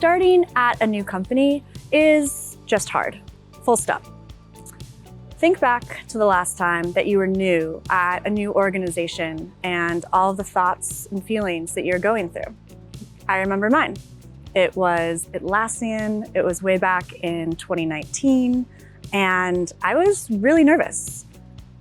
Starting at a new company is just hard, full stop. Think back to the last time that you were new at a new organization and all of the thoughts and feelings that you're going through. I remember mine. It was Atlassian, it was way back in 2019, and I was really nervous.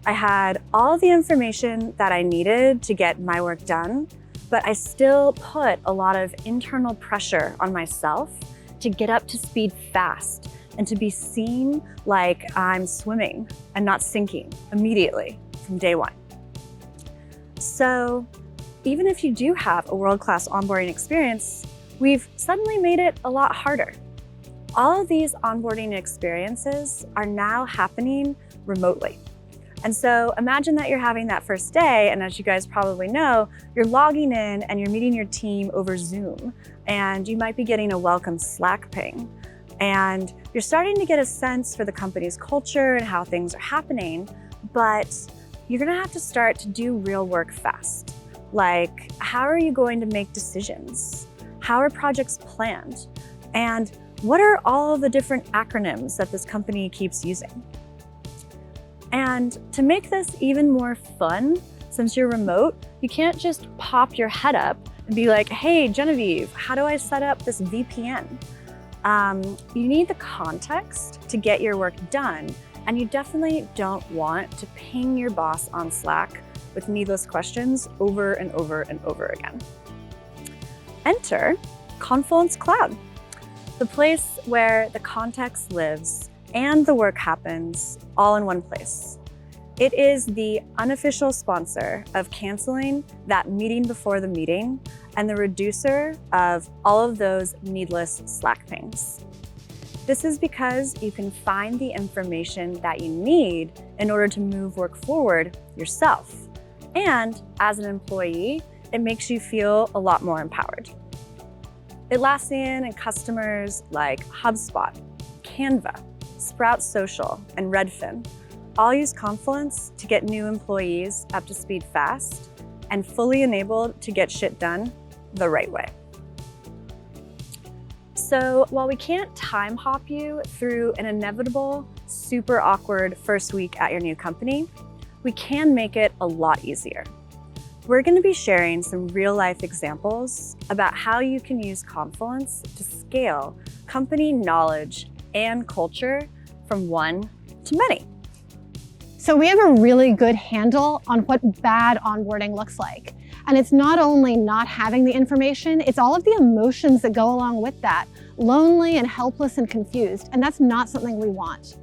I had all the information that I needed to get my work done, but I still put a lot of internal pressure on myself to get up to speed fast and to be seen like I'm swimming and not sinking immediately from day one. So even if you do have a world-class onboarding experience, we've suddenly made it a lot harder. All of these onboarding experiences are now happening remotely. And so imagine that you're having that first day, and as you guys probably know, you're logging in and you're meeting your team over Zoom, and you might be getting a welcome Slack ping. And you're starting to get a sense for the company's culture and how things are happening, but you're gonna have to start to do real work fast. Like, how are you going to make decisions? How are projects planned? And what are all of the different acronyms that this company keeps using? And to make this even more fun, since you're remote, you can't just pop your head up and be like, hey, Genevieve, how do I set up this VPN? You need the context to get your work done, and you definitely don't want to ping your boss on Slack with needless questions over and over and over again. Enter Confluence Cloud, the place where the context lives and the work happens all in one place. It is the unofficial sponsor of canceling that meeting before the meeting and the reducer of all of those needless Slack pings. This is because you can find the information that you need in order to move work forward yourself. And as an employee, it makes you feel a lot more empowered. Atlassian and customers like HubSpot, Canva, Sprout Social, and Redfin all use Confluence to get new employees up to speed fast and fully enabled to get shit done the right way. So while we can't time hop you through an inevitable, super awkward first week at your new company, we can make it a lot easier. We're going to be sharing some real-life examples about how you can use Confluence to scale company knowledge and culture from one to many. So we have a really good handle on what bad onboarding looks like. And it's not only not having the information, it's all of the emotions that go along with that. Lonely and helpless and confused, and that's not something we want.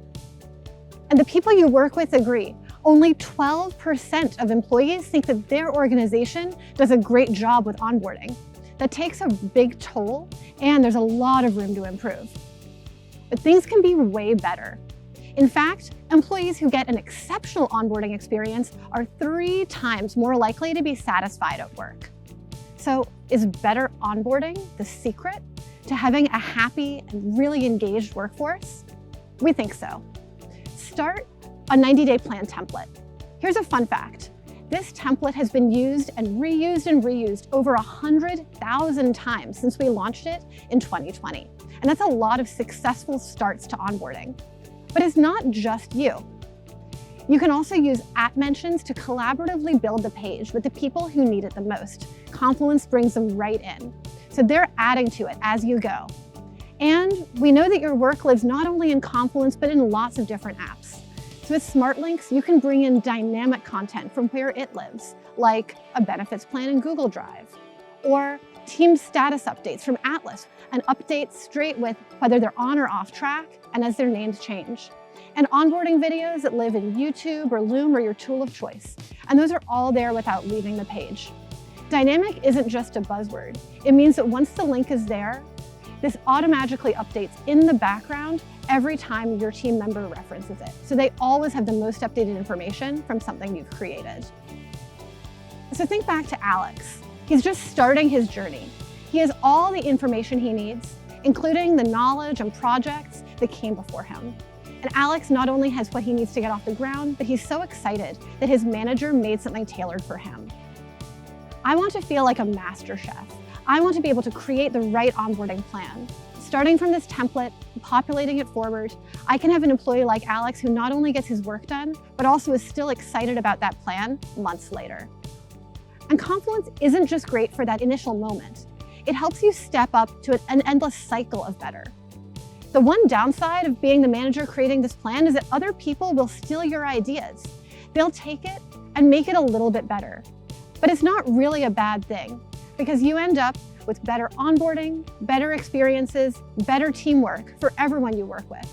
And the people you work with agree. Only 12% of employees think that their organization does a great job with onboarding. That takes a big toll, and there's a lot of room to improve. But things can be way better. In fact, employees who get an exceptional onboarding experience are 3 times more likely to be satisfied at work. So is better onboarding the secret to having a happy and really engaged workforce? We think so. Start a 90-day plan template. Here's a fun fact. This template has been used and reused over 100,000 times since we launched it in 2020. And that's a lot of successful starts to onboarding. But it's not just you. You can also use @mentions to collaboratively build the page with the people who need it the most. Confluence brings them right in. So they're adding to it as you go. And we know that your work lives not only in Confluence, but in lots of different apps. So with Smart Links, you can bring in dynamic content from where it lives, like a benefits plan in Google Drive, or team status updates from Atlas, and updates straight with whether they're on or off track and as their names change. And onboarding videos that live in YouTube or Loom or your tool of choice. And those are all there without leaving the page. Dynamic isn't just a buzzword. It means that once the link is there, this automatically updates in the background every time your team member references it. So they always have the most updated information from something you've created. So think back to Alex. He's just starting his journey. He has all the information he needs, including the knowledge and projects that came before him. And Alex not only has what he needs to get off the ground, but he's so excited that his manager made something tailored for him. I want to feel like a master chef. I want to be able to create the right onboarding plan. Starting from this template, populating it forward, I can have an employee like Alex who not only gets his work done, but also is still excited about that plan months later. And Confluence isn't just great for that initial moment. It helps you step up to an endless cycle of better. The one downside of being the manager creating this plan is that other people will steal your ideas. They'll take it and make it a little bit better. But it's not really a bad thing, because you end up with better onboarding, better experiences, better teamwork for everyone you work with.